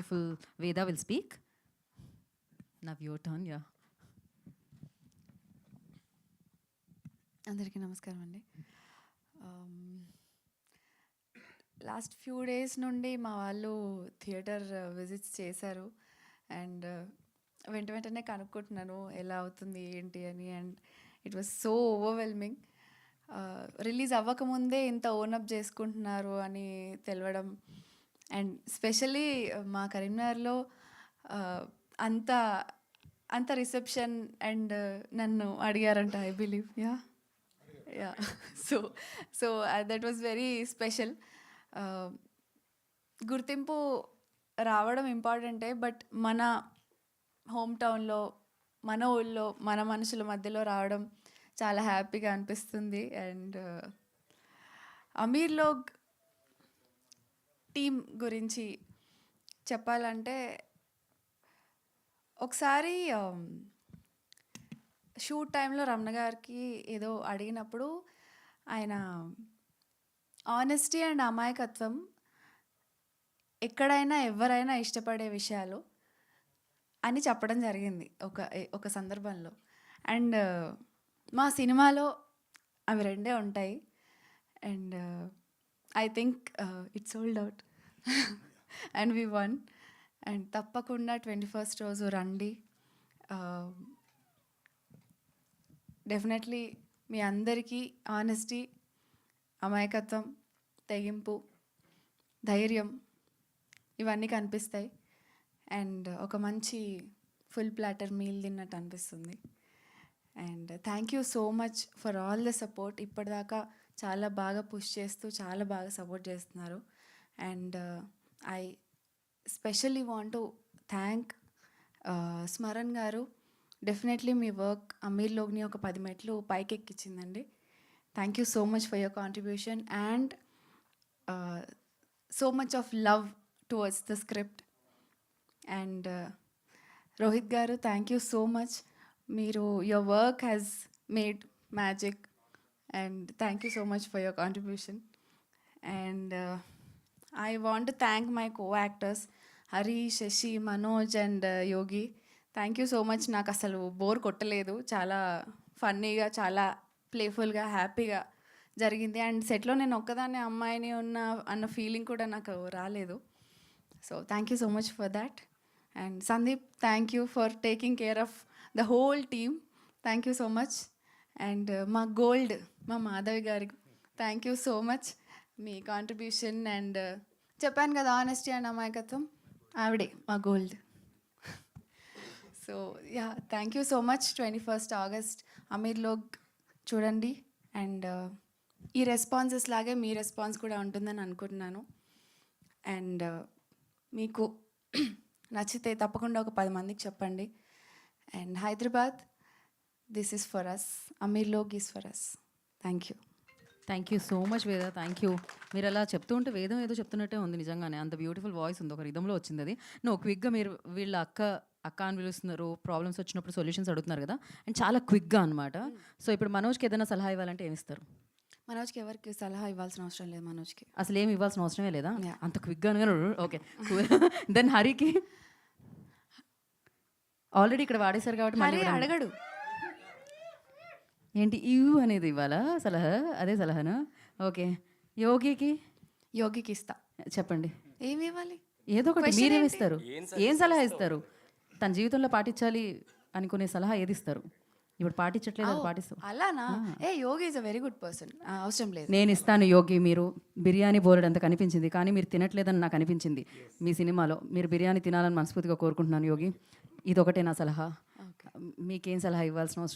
beautiful Veda will speak. Now your turn, yeah. అందరికీ నమస్కారం అండి. లాస్ట్ ఫ్యూ డేస్ నుండి మా వాళ్ళు థియేటర్ విజిట్స్ చేశారు అండ్ వెంటనే కనుక్కుంటున్నాను ఎలా అవుతుంది ఏంటి అని. And it was so overwhelming. Release అవ్వకముందే ఇంత ఓనప్ చేసుకుంటున్నారు అని తెలవడం అండ్ స్పెషలీ మా కరీంనగర్లో అంత అంత రిసెప్షన్ అండ్ నన్ను అడిగారంట, I believe. Ya so that was very special. గుర్తింపు రావడం ఇంపార్టెంటే, బట్ మన హోమ్ టౌన్లో, మన ఊళ్ళో, మన మనుషుల మధ్యలో రావడం చాలా హ్యాపీగా అనిపిస్తుంది. అండ్ అమీర్లో టీం గురించి చెప్పాలంటే, ఒకసారి షూట్ టైంలో రమణ గారికి ఏదో అడిగినప్పుడు ఆయన ఆనెస్టీ అండ్ అమాయకత్వం ఎక్కడైనా ఎవరైనా ఇష్టపడే విషయాలు అని చెప్పడం జరిగింది ఒక సందర్భంలో. అండ్ మా సినిమాలో అవి రెండే ఉంటాయి. And I think it's sold out and V one. And తప్పకుండా 21st రోజు రండి. డెఫినెట్లీ మీ అందరికీ ఆనెస్టీ, అమాయకత్వం, తెగింపు, ధైర్యం ఇవన్నీ కనిపిస్తాయి. అండ్ ఒక మంచి ఫుల్ ప్లాటర్ మీల్ తిన్నట్టు అనిపిస్తుంది. And thank you so much for all the support. ఇప్పటిదాకా చాలా బాగా పుష్ చేస్తూ చాలా బాగా సపోర్ట్ చేస్తున్నారు. And I specially want to thank Smaran గారు. డెఫినెట్లీ మీ వర్క్ అమీర్లోని ఒక 10 మెట్లు పైకి ఎక్కించిందండి. Thank you so much for your contribution and so much of love towards the script. And Rohit గారు, థ్యాంక్ యూ సో మచ్. మీరు your work has made magic and thank you so much for your contribution. And I want to thank my co-actors Harish, Shashi, Manoj and Yogi. Thank you so much. నాకు అసలు bore కొట్టలేదు. చాలా ఫన్నీగా, చాలా ప్లేఫుల్గా, హ్యాపీగా జరిగింది. అండ్ సెట్లో నేను ఒక్కదాన్ని అమ్మాయిని అన్న ఫీలింగ్ కూడా నాకు రాలేదు. So thank you so much for that. And Sandeep, thank you for taking care of the whole team. Thank you so much. And మా గోల్డ్, మా మాధవి గారికి థ్యాంక్ యూ సో మచ్. మీ కాంట్రిబ్యూషన్ అండ్ చెప్పాను కదా ఆనెస్టీ అండ్ అమాయకత్వం, ఆవిడే మా gold. So ya, thank you so much. 21st August అమీర్లో చూడండి. అండ్ ఈ రెస్పాన్సెస్ లాగే మీ రెస్పాన్స్ కూడా ఉంటుందని అనుకుంటున్నాను. అండ్ మీకు నచ్చితే తప్పకుండా ఒక 10 మందికి చెప్పండి. And Hyderabad, this is for us. అమీర్లోగ్ is for us. Thank you. Thank you so much Veda, thank you. మీరు అలా చెప్తూ ఉంటే వేదం ఏదో చెప్తున్నట్టే ఉంది నిజంగానే. అంత బ్యూటిఫుల్ వాయిస్ ఉంది, ఒక రిధంలో వచ్చింది అది. క్విక్గా మీరు వీళ్ళ అక్క అని పిలుస్తున్నారు, ప్రాబ్లమ్స్ వచ్చినప్పుడు సొల్యూషన్స్ అడుగుతున్నారు కదా, అండ్ చాలా క్విక్గా అనమాట. సో ఇప్పుడు మనోజ్కి ఏదైనా సలహా ఇవ్వాలంటే ఏమిస్తారు? మనోజ్కి ఎవరికి సలహా ఇవ్వాల్సిన అవసరం లేదు. మనోజ్కి అసలు ఏమి ఇవ్వాల్సిన అవసరమే లేదా? అంత క్విక్గా ఓకే. దెన్ హరికి ఆల్రెడీ ఇక్కడ వాడేశారు కాబట్టి మళ్ళీ అడగడు. ఏంటి ఇవ్వు అనేది ఇవ్వాలా సలహా? అదే సలహానా? ఓకే. యోగికి ఇస్తా. చెప్పండి ఏమి ఇవ్వాలి? ఏదో ఒకటి. మీరేమిస్తారు? ఏం సలహా ఇస్తారు? తన జీవితంలో పాటించాలి అనుకునే సలహా ఏది ఇస్తారు? ఇప్పుడు పాటించట్లేదు, అది పాటిస్తాం. అలానా? Yogi is a very good person. అవసరం లేదు. నేను ఇస్తాను యోగి. మీరు బిర్యానీ బోలెడ్ అంత కనిపించింది, కానీ మీరు తినట్లేదని నాకు అనిపించింది మీ సినిమాలో. మీరు బిర్యానీ తినాలని మనస్ఫూర్తిగా కోరుకుంటున్నాను యోగి. ఇదొకటే నా సలహా. మీకేం సలహా ఇవ్వాల్సిన అవసరం